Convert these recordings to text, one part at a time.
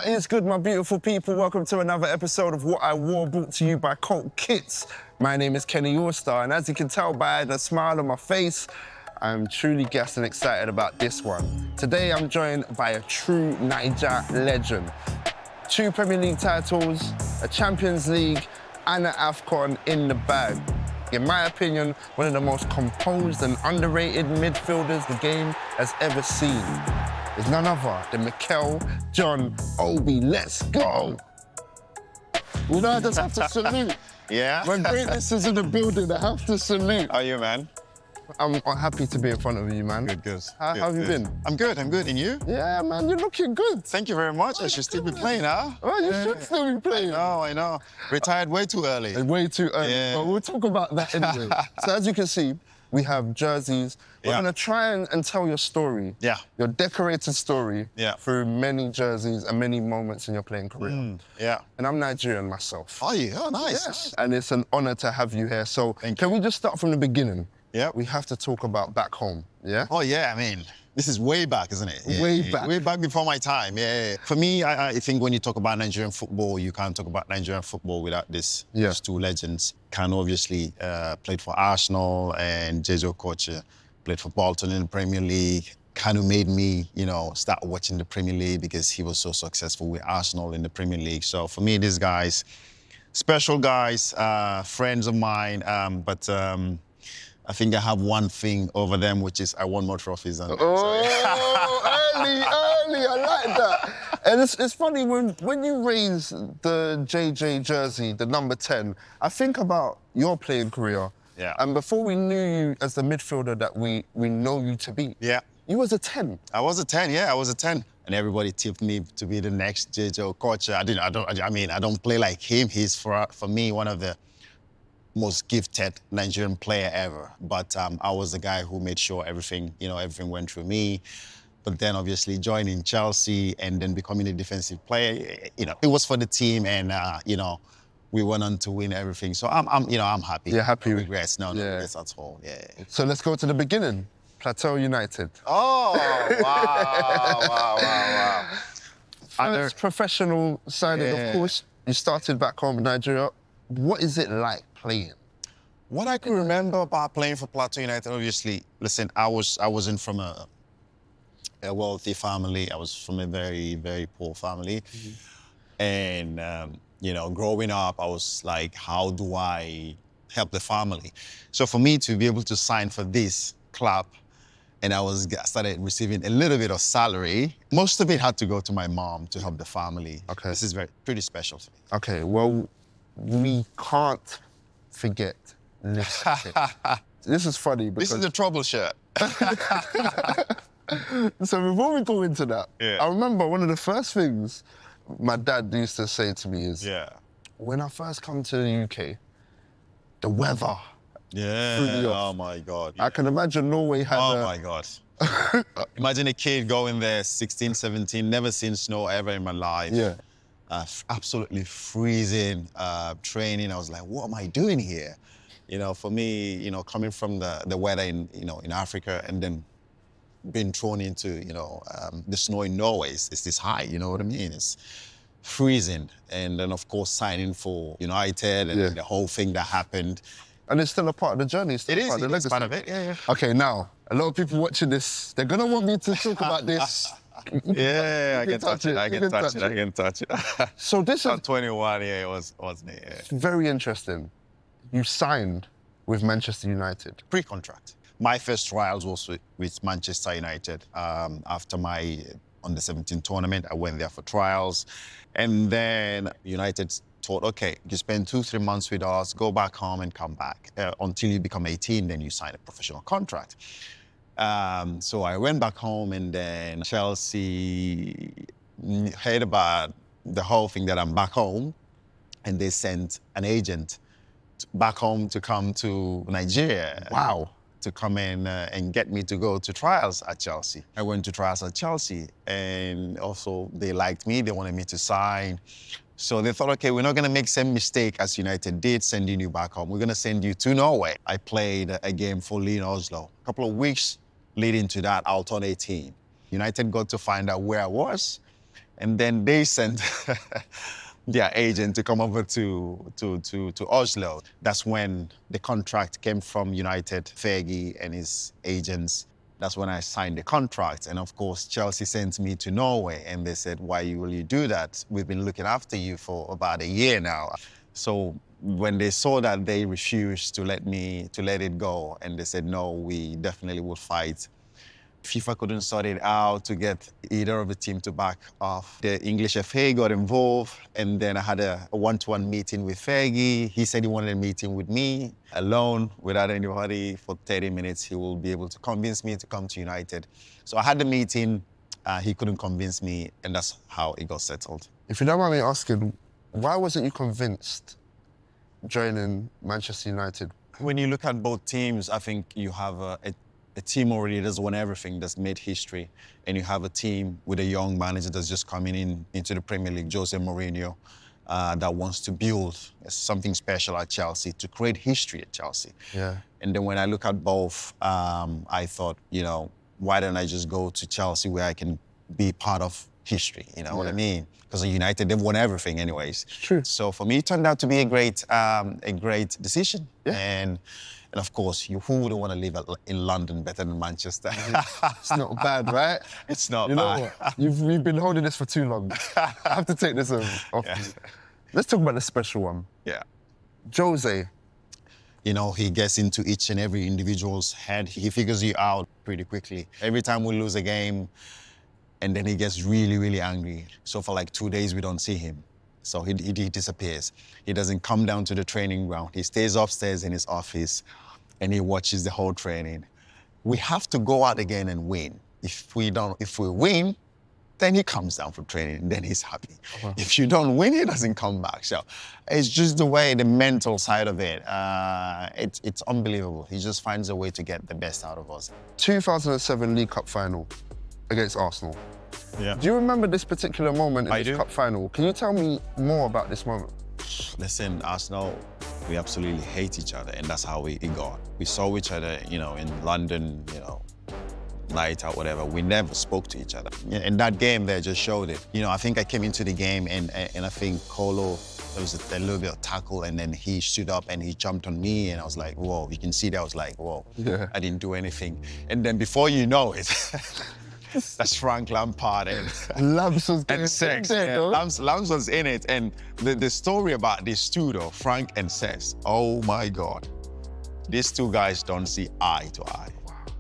What is good, my beautiful people? Welcome to another episode of What I Wore, brought to you by Colt Kits. My name is Kenny Allstar, and as you can tell by the smile on my face, I'm truly gassed and excited about this one. Today, I'm joined by a true Niger legend. 2 Premier League titles, a Champions League, and an AFCON in the bag. In my opinion, one of the most composed and underrated midfielders the game has ever seen. Is none other than Mikel John Obi. Let's go. You know, I just have to salute. Yeah? When greatness is in the building, I have to salute. How are you, man? I'm happy to be in front of you, man. Good. How have you been? I'm good. And you? Yeah, man, you're looking good. Thank you very much. I should still be playing, huh? Well, you should still be playing. I know. Retired way too early. Way too early. Yeah. But we'll talk about that anyway. So as you can see, we have jerseys. We're going to try and tell your story. Yeah. Your decorated story. Yeah. Through many jerseys and many moments in your playing career. Yeah. And I'm Nigerian myself. Are you? Oh, nice. Yes. And it's an honor to have you here. So can we just start from the beginning? Yeah. We have to talk about back home, yeah? Oh, yeah, I mean, this is way back, isn't it? Yeah, way back. Way back before my time, yeah. For me, I think when you talk about Nigerian football, you can't talk about Nigerian football without these 2 legends. Khan obviously played for Arsenal, and Jeje Okocha played for Bolton in the Premier League. Kanu made me, start watching the Premier League because he was so successful with Arsenal in the Premier League. So for me, these guys, special guys, friends of mine, but I think I have one thing over them, which is I won more trophies than them. Early, I like that. And it's funny, when you raise the JJ jersey, the number 10, I think about your playing career. Yeah. And before we knew you as the midfielder that we know you to be, you was a 10. I was a 10, I was a 10. And everybody tipped me to be the next Jeje Okocha. I don't play like him. He's, for me, one of the most gifted Nigerian player ever. But I was the guy who made sure everything went through me. But then obviously joining Chelsea and then becoming a defensive player, it was for the team, and we went on to win everything. So I'm happy. You're happy? No regrets, no regrets at all. Yeah. So let's go to the beginning. Plateau United. Oh, wow. First professional signing, of course. You started back home in Nigeria. What is it like playing? What I can remember about playing for Plateau United, obviously, listen, I wasn't from a wealthy family. I was from a very, very poor family. And, growing up, I was like, how do I help the family? So for me to be able to sign for this club, and I started receiving a little bit of salary, most of it had to go to my mom to help the family. Okay. This is pretty special to me. Okay, well, we can't forget lipstick. This is funny because... This is a trouble shirt. So before we go into that, Yeah. I remember one of the first things my dad used to say to me is, when I first come to the UK, the weather. Yeah, oh my God. I can imagine Norway had my God. Imagine a kid going there, 16, 17, never seen snow ever in my life. Yeah. Absolutely freezing, training. I was like, what am I doing here? For me, coming from the weather in Africa and then being thrown into, the snow in Norway, it's this high, you know what I mean? It's freezing. And then, of course, signing for United and the whole thing that happened. And it's still a part of the journey. It's part of it, yeah. Okay, now, a lot of people watching this, they're going to want me to talk about this. Yeah, I can touch it. So this is... 21, it wasn't it? Yeah. Very interesting. You signed with Manchester United. Pre-contract. My first trials was with Manchester United. After my under-17 tournament, I went there for trials. And then United thought, okay, you spend 2-3 months with us, go back home and come back. Until you become 18, then you sign a professional contract. So I went back home, and then Chelsea heard about the whole thing that I'm back home, and they sent an agent back home to come to Nigeria. Wow. To come in and get me to go to trials at Chelsea. I went to trials at Chelsea, and also they liked me. They wanted me to sign. So they thought, okay, we're not going to make the same mistake as United did, sending you back home. We're going to send you to Norway. I played a game for Lyn Oslo. A couple of weeks leading to that, I'll turn 18. United got to find out where I was. And then they sent their agent to come over to Oslo. That's when the contract came from United, Fergie and his agents. That's when I signed the contract. And of course, Chelsea sent me to Norway and they said, why will you do that? We've been looking after you for about a year now. So when they saw that, they refused to let it go. And they said, no, we definitely will fight. FIFA couldn't sort it out to get either of the team to back off. The English FA got involved, and then I had a one-to-one meeting with Fergie. He said he wanted a meeting with me, alone, without anybody, for 30 minutes. He will be able to convince me to come to United. So I had the meeting, he couldn't convince me, and that's how it got settled. If you don't mind me asking, why wasn't you convinced joining Manchester United? When you look at both teams, I think you have a team already that's won everything, that's made history, and you have a team with a young manager that's just coming into the Premier League, Jose Mourinho, that wants to build something special at Chelsea, to create history at Chelsea. Yeah. And then when I look at both, I thought, why don't I just go to Chelsea where I can be part of history, you know what I mean? Because at United, they've won everything anyways. It's true. So for me, it turned out to be a great decision. Yeah. And of course, who wouldn't want to live in London better than Manchester? It's not bad, right? It's not you bad. Know what? You've been holding this for too long. I have to take this off. Yeah. Let's talk about the special one. Yeah. Jose. He gets into each and every individual's head. He figures you out pretty quickly. Every time we lose a game, and then he gets really, really angry. So for like 2 days, we don't see him. So he disappears. He doesn't come down to the training ground. He stays upstairs in his office and he watches the whole training. We have to go out again and win. If we win, then he comes down from training and then he's happy. If you don't win, he doesn't come back. So it's just the way, the mental side of it. It's unbelievable. He just finds a way to get the best out of us. 2007 League Cup final against Arsenal. Yeah. Do you remember this particular moment in this cup final? Can you tell me more about this moment? Listen, Arsenal, we absolutely hate each other, and that's how it got. We saw each other, in London, night out, whatever. We never spoke to each other. And that game there just showed it. I think I came into the game and I think Kolo, there was a little bit of tackle, and then he stood up and he jumped on me, and I was like, whoa. You can see that I was like, whoa. Yeah. I didn't do anything. And then before you know it, that's Frank Lampard and Lambs was and Sex. Lambs was in it. And the story about these two, though, Frank and Sex, oh my God. These two guys don't see eye to eye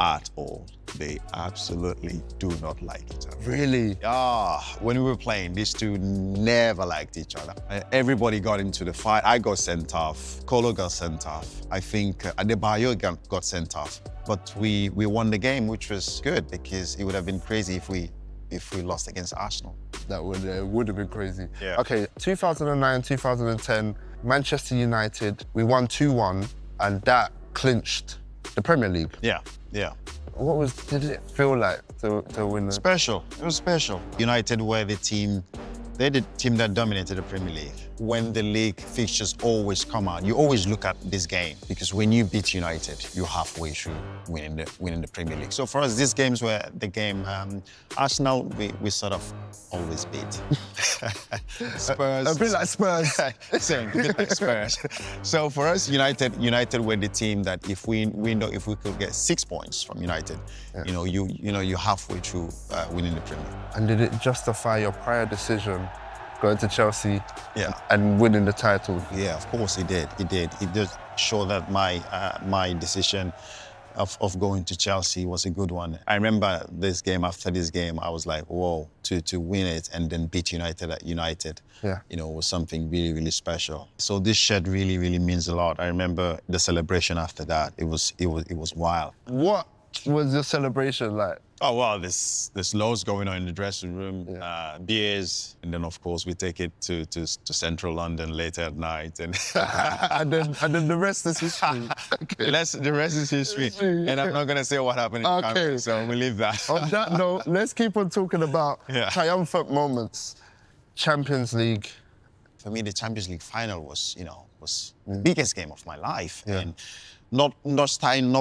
at all. They absolutely do not like each other. Really? When we were playing, these two never liked each other. Everybody got into the fight. I got sent off. Kolo got sent off. I think Adebayo got sent off. But we won the game, which was good, because it would have been crazy if we lost against Arsenal. That would have been crazy. Yeah. Okay, 2009, 2010, Manchester United, we won 2-1, and that clinched the Premier League. Yeah, yeah. Did it feel like to win the... Special, it was special. United were the team that dominated the Premier League. When the league fixtures always come out, you always look at this game, because when you beat United, you're halfway through winning the Premier League. So for us, these games were the game. Arsenal, we sort of always beat. Spurs. A bit like Spurs. Same, a bit like Spurs. So for us, United were the team that if we could get 6 points from United, you're halfway through winning the Premier League. And did it justify your prior decision going to Chelsea and winning the title? Yeah, of course it did. It did. It did show that my decision of going to Chelsea was a good one. I remember after this game, I was like, whoa, to win it and then beat United at United, was something really, really special. So this shirt really, really means a lot. I remember the celebration after that. It was wild. What was your celebration like? Oh, well, there's loads going on in the dressing room, beers, and then, of course, we take it to central London later at night. And and then the rest is history. Okay. The rest is history. And I'm not going to say what happened in the country, so we'll leave that. On that note, let's keep on talking about triumphant moments. Champions League, for me, the Champions League final was, was the biggest game of my life. Yeah. And not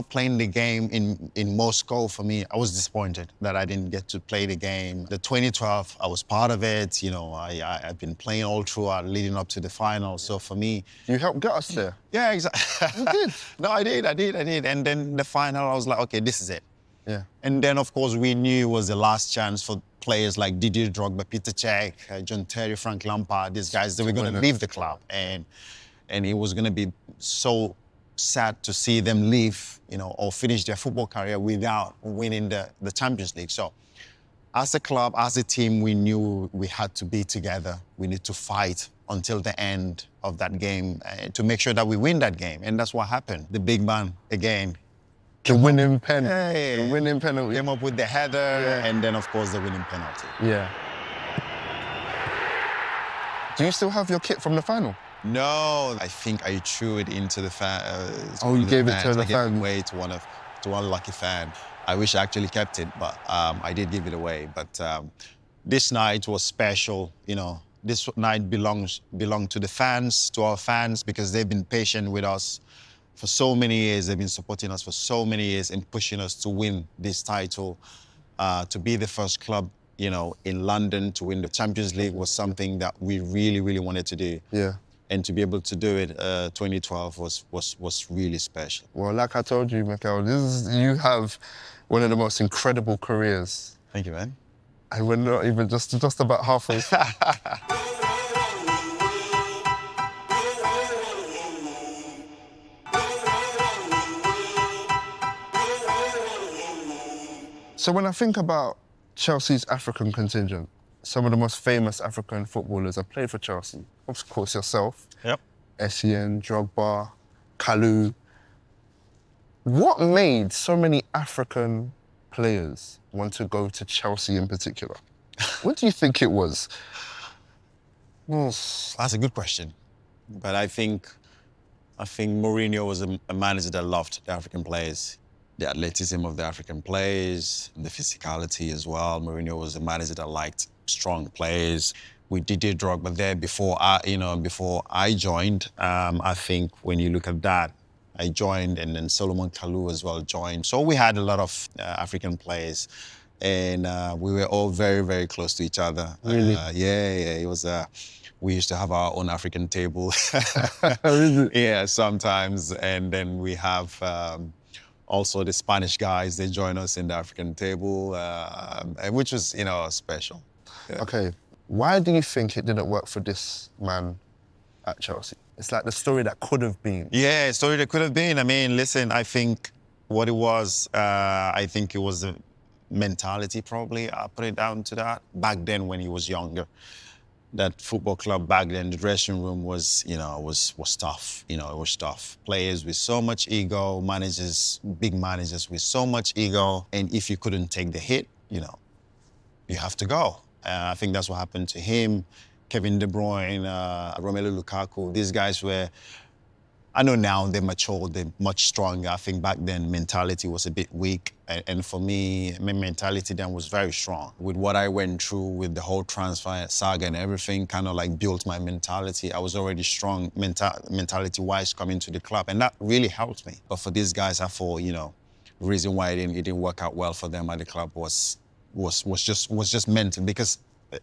playing the game in Moscow, for me, I was disappointed that I didn't get to play the game. The 2012, I was part of it. I've been playing all throughout, leading up to the final. So for me... You helped get us there. Yeah, exactly. You did? No, I did. And then the final, I was like, okay, this is it. Yeah. And then, of course, we knew it was the last chance for players like Didier Drogba, Peter Cech, John Terry, Frank Lampard, these guys, they were going to leave the club. And it was going to be so sad to see them leave, or finish their football career without winning the Champions League. So as a club, as a team, we knew we had to be together. We need to fight until the end of that game to make sure that we win that game. And that's what happened. The big man, again, the winning pen. The winning penalty. Came up with the header, and then, of course, the winning penalty. Yeah. Do you still have your kit from the final? No, I think I threw it into the fan. You gave it to the fan? I gave it away to one lucky fan. I wish I actually kept it, but I did give it away. But this night was special. This night belonged to the fans, to our fans, because they've been patient with us for so many years. They've been supporting us for so many years and pushing us to win this title, to be the first club, in London to win the Champions League was something that we really, really wanted to do. Yeah. And to be able to do it, 2012 was really special. Well, like I told you, Mikel, you have one of the most incredible careers. Thank you, man. And we're not even just about halfway. So when I think about Chelsea's African contingent, some of the most famous African footballers have played for Chelsea. Of course, yourself. Yep. Essien, Drogba, Kalou. What made so many African players want to go to Chelsea in particular? What do you think it was? That's a good question. But I think Mourinho was a manager that loved the African players. The athleticism of the African players, the physicality as well. Mourinho was a manager that liked strong players. We did Drogba there before I joined. I think when you look at that, I joined, and then Solomon Kalou as well joined. So we had a lot of African players, and we were all very, very close to each other. Really? Yeah. It was. We used to have our own African table. Really? Yeah, sometimes, and then we have. Also, the Spanish guys, they join us in the African table, which was, special. Yeah. Okay, why do you think it didn't work for this man at Chelsea? It's like the story that could have been. Yeah, story that could have been. I mean, listen, I think what it was, I think it was a mentality probably. I put it down to that. Back then when he was younger, that football club back then, the dressing room was, was tough. It was tough. Players with so much ego, managers, big managers with so much ego. And if you couldn't take the hit, you have to go. I think that's what happened to him, Kevin De Bruyne, Romelu Lukaku. These guys were, I know now they're mature, they're much stronger. I think back then mentality was a bit weak. And for me, my mentality then was very strong. With what I went through with the whole transfer saga and everything, kind of like built my mentality. I was already strong mentality-wise coming to the club, and that really helped me. But for these guys, I thought, the reason why it didn't work out well for them at the club was just mental, because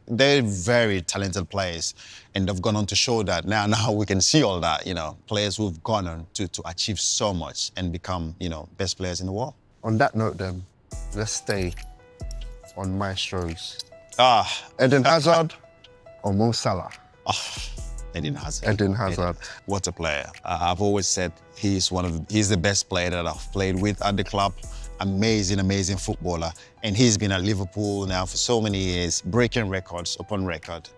they're very talented players, and they've gone on to show that. Now we can see all that, players who've gone on to achieve so much and become, best players in the world. On that note then, let's stay on maestros. Eden Hazard or Mo Salah? Eden Hazard. Eden Hazard. What a player. I've always said he's the best player that I've played with at the club. Amazing footballer. And he's been at Liverpool now for so many years, breaking records upon record.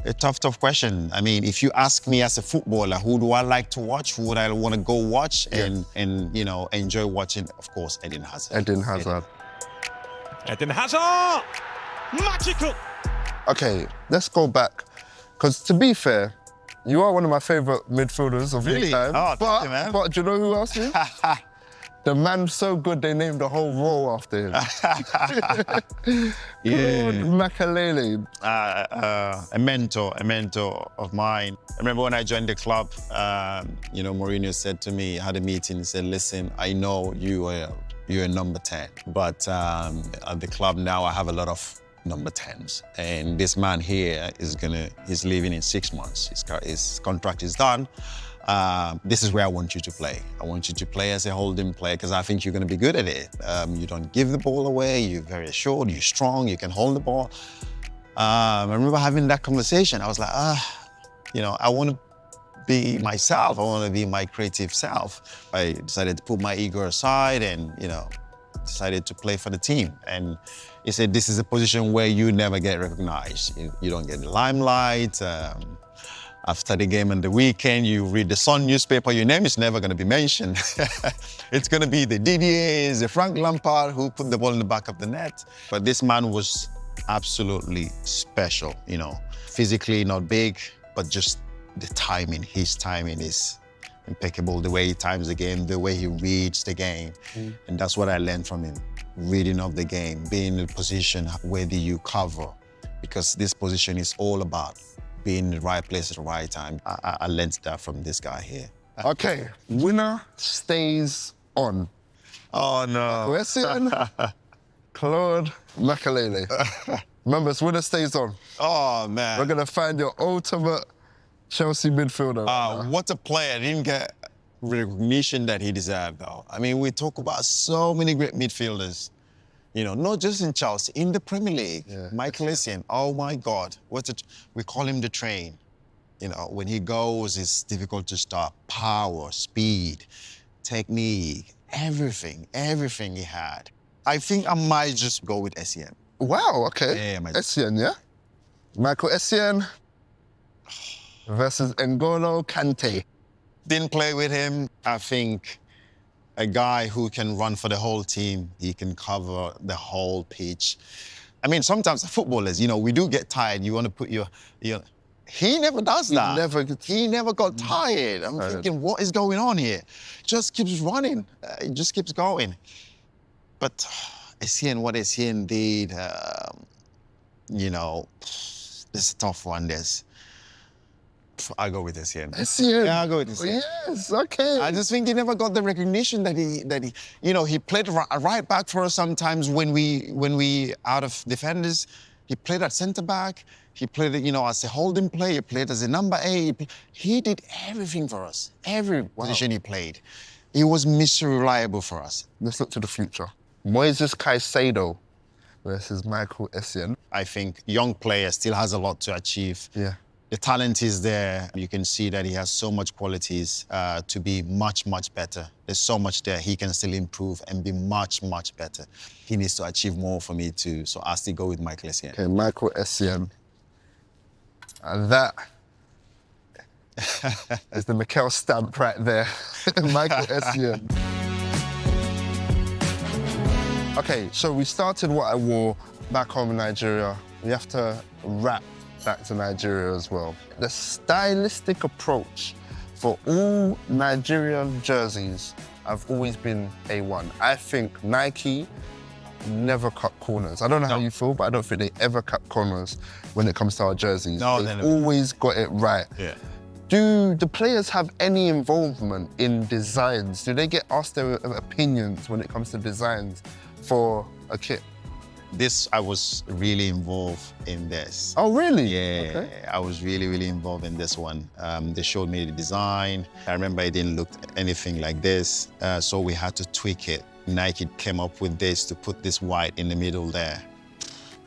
A tough question. I mean, if you ask me as a footballer, who do I like to watch? Who would I want to go watch and enjoy watching? Of course, Eden Hazard. Eden Hazard. Eden Hazard! Magical! Okay, let's go back. Because to be fair, you are one of my favourite midfielders of all time. Oh, thank you, man. But do you know who else is? The man's so good, they named the whole role after him. Yeah. Makelele. A mentor of mine. I remember when I joined the club, Mourinho said to me, had a meeting, he said, listen, I know you're number 10, but at the club now I have a lot of number 10s. And this man here he's leaving in 6 months. His contract is done. This is where I want you to play. I want you to play as a holding player because I think you're going to be good at it. You don't give the ball away. You're very assured. You're strong. You can hold the ball. I remember having that conversation. I was like, I want to be myself. I want to be my creative self. I decided to put my ego aside and, decided to play for the team. And he said, this is a position where you never get recognized. You don't get the limelight. After the game on the weekend, you read the Sun newspaper, your name is never going to be mentioned. It's going to be the Didiers, the Frank Lampard who put the ball in the back of the net. But this man was absolutely special, physically not big, but just the timing. His timing is impeccable. The way he times the game, the way he reads the game. And that's what I learned from him. Reading of the game, being in a position, where do you cover? Because this position is all about being in the right place at the right time. I learned that from this guy here. Okay, winner stays on. Oh, no. Question, Claude Makelele. Remember, it's winner stays on. Oh, man. We're going to find your ultimate Chelsea midfielder. What a player. Didn't get recognition that he deserved, though. I mean, we talk about so many great midfielders. Not just in Chelsea, in the Premier League. Yeah. Makelele, oh my God, we call him the train. When he goes, it's difficult to stop. Power, speed, technique, everything he had. I think I might just go with Essien. Wow, okay. Yeah, Essien, yeah? Michael Essien versus N'Golo Kante. Didn't play with him. I think a guy who can run for the whole team. He can cover the whole pitch. I mean, sometimes footballers, we do get tired. You want to put your he never does that. He never got tired. I'm thinking, what is going on here? Just keeps running. It just keeps going. But Essien, what Essien did, this is a tough one. I go with Essien. Essien? Yeah, I'll go with Essien. Yes, okay. I just think he never got the recognition that he played right back for us sometimes when we out of defenders. He played at centre back. He played, as a holding player. He played as a number 8. He did everything for us. Every position he played. He was Mr. Reliable for us. Let's look to the future. Moises Caicedo versus Michael Essien. I think young player still has a lot to achieve. Yeah. The talent is there. You can see that he has so much qualities to be much, much better. There's so much there. He can still improve and be much, much better. He needs to achieve more for me too. So I'll still go with Michael Essien. Okay, Michael Essien. And that is the Mikel stamp right there. Michael Essien. Okay, so we started what I wore back home in Nigeria. We have to wrap back to Nigeria as well. The stylistic approach for all Nigerian jerseys have always been A1. I think Nike never cut corners. I don't know how you feel, but I don't think they ever cut corners when it comes to our jerseys. No, They've always got it right. Yeah. Do the players have any involvement in designs? Do they get asked their opinions when it comes to designs for a kit? I was really involved in this. Oh, really? Yeah, okay. I was really, really involved in this one. They showed me the design. I remember it didn't look anything like this, so we had to tweak it. Nike came up with this to put this white in the middle there.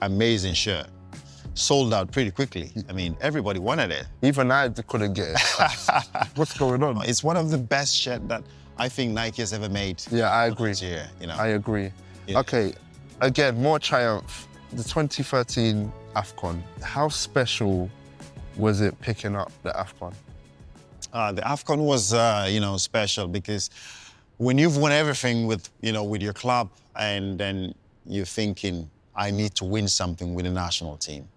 Amazing shirt. Sold out pretty quickly. I mean, everybody wanted it. Even I couldn't get it. What's going on? It's one of the best shirts that I think Nike has ever made. Yeah, I agree. Yeah, I agree. Yeah. Okay, again, more triumph. The 2013 AFCON. How special was it picking up the AFCON? The AFCON was, special because when you've won everything with your club and then you're thinking, I need to win something with the national team.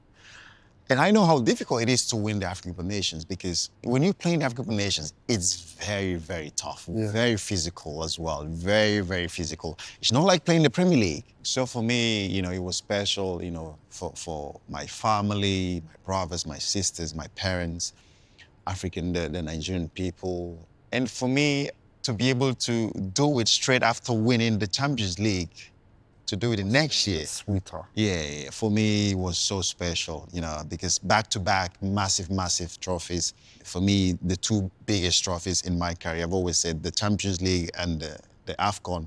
And I know how difficult it is to win the African Cup of Nations, because when you're playing the African Cup of Nations, it's very, very tough, very physical as well, very, very physical. It's not like playing the Premier League. So for me, you know, it was special, you know, for my family, my brothers, my sisters, my parents, the Nigerian people. And for me, to be able to do it straight after winning the Champions League, to do it the next year. Sweeter. Yeah, for me, it was so special, you know, because back-to-back massive, massive trophies. For me, the two biggest trophies in my career, I've always said the Champions League and the AFCON,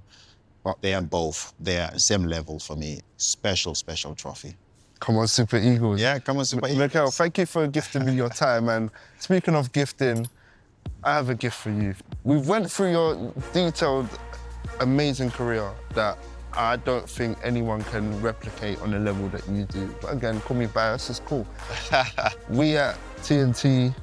they are both, they are same level for me. Special, special trophy. Come on, Super Eagles. Yeah, come on, Super Eagles. Mikel, thank you for gifting me your time. And speaking of gifting, I have a gift for you. We've went through your detailed, amazing career that I don't think anyone can replicate on the level that you do. But again, call me biased, it's cool. We at TNT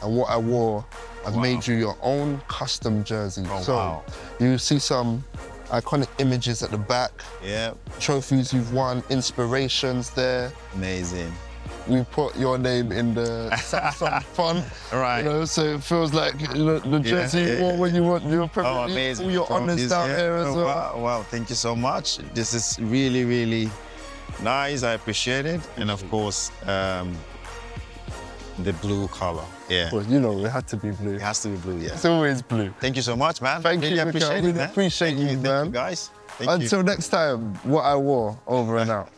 and What I Wore have made you your own custom jersey. So you see some iconic images at the back. Yeah. Trophies you've won, inspirations there. Amazing. We put your name in the Samsung font. Right. You know, so it feels like the jersey you wore when you want your Premier League, amazing. all your honours down there as well. Wow, thank you so much. This is really, really nice. I appreciate it. And of course, the blue color. Yeah. Well, you know, it had to be blue. It has to be blue, yeah. It's always blue. Thank you so much, man. Thank you, Mikel. I really appreciate you, man. Thank you, guys. Thank you. Until next time, What I Wore, over and out.